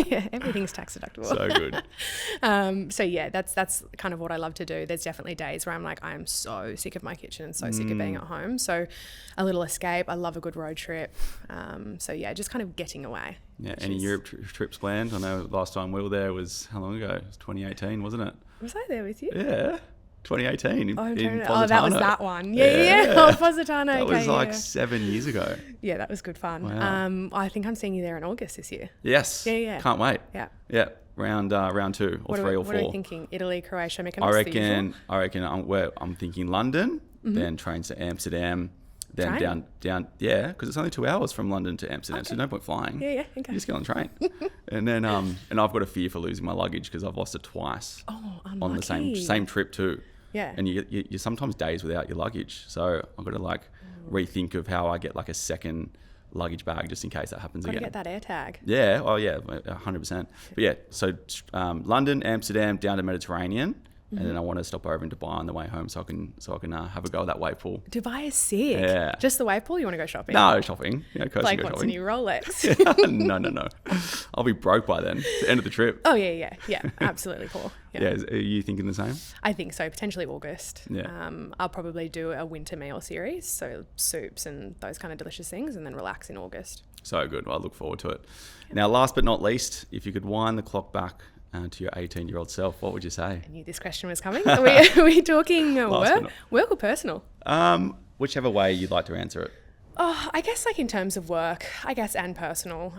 Yeah, everything's tax deductible. So good. So yeah, that's kind of what I love to do. There's definitely days where I'm like, I'm so sick of my kitchen and so sick of being at home. So a little escape. I love a good road trip. So yeah, just kind of getting away. Yeah. Any Europe trips planned? I know last time we were there was, how long ago? It was 2018, wasn't it? Was I there with you? Yeah. 2018 in Positano. Oh, that was that one. Yeah. Oh, Positano. That was like 7 years ago. Yeah, that was good fun. Wow. I think I'm seeing you there in August this year. Yes. Yeah. Can't wait. Yeah. Yeah. Round 2 or 3 or 4. What are we thinking? Italy, Croatia, Mykonos? I reckon I'm thinking London, then trains to Amsterdam, then down. Yeah, because it's only 2 hours from London to Amsterdam, so no point flying. Yeah. Okay. You just get on the train. And then and I've got a fear for losing my luggage because I've lost it twice. Oh, unlucky. On the same trip too. Yeah. And you sometimes days without your luggage. So I've got to like rethink of how I get like a second luggage bag just in case that happens again. Got to get that air tag. Yeah. Oh yeah, 100%. But yeah, so London, Amsterdam, down to Mediterranean. And then I want to stop over in Dubai on the way home so I can have a go at that wave pool. Dubai is sick. Yeah. Just the wave pool? You want to go shopping? No, shopping. Yeah, like what's a new Rolex? No. I'll be broke by then. It's the end of the trip. Oh, yeah. Absolutely, Paul. Yeah. Are you thinking the same? I think so. Potentially August. Yeah. I'll probably do a winter meal series. So soups and those kind of delicious things, and then relax in August. So good. Well, I look forward to it. Now, last but not least, if you could wind the clock back to your 18-year-old self, what would you say? I knew this question was coming. Are we talking work or personal? Whichever way you'd like to answer it. Oh, I guess like in terms of work, I guess, and personal,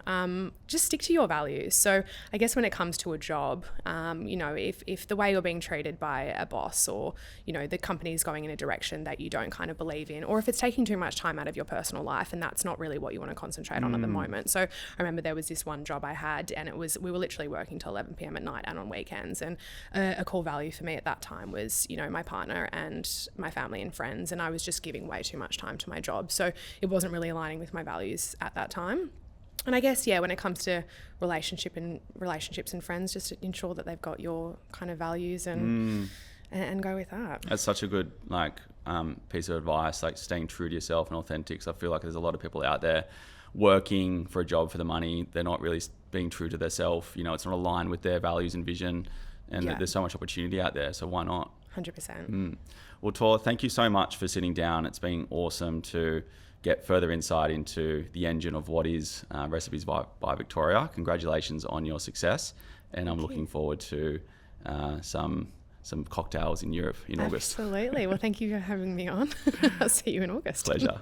just stick to your values. So I guess when it comes to a job, you know, if the way you're being treated by a boss, or, you know, the company's going in a direction that you don't kind of believe in, or if it's taking too much time out of your personal life and that's not really what you want to concentrate on at the moment. So I remember there was this one job I had, and we were literally working till 11 p.m. at night and on weekends. And a core value for me at that time was, you know, my partner and my family and friends. And I was just giving way too much time to my job. So it wasn't really aligning with my values at that time. And I guess, yeah, when it comes to relationships and friends, just ensure that they've got your kind of values and go with that. That's such a good piece of advice, like staying true to yourself and authentic. So I feel like there's a lot of people out there working for a job for the money. They're not really being true to themselves. You know, it's not aligned with their values and vision. And there's so much opportunity out there. So why not? 100%. Well, Tor, thank you so much for sitting down. It's been awesome to get further insight into the engine of what is Recipes by Victoria. Congratulations on your success. And I'm looking forward to some cocktails in Europe in August. Absolutely. Well, thank you for having me on. I'll see you in August. Pleasure.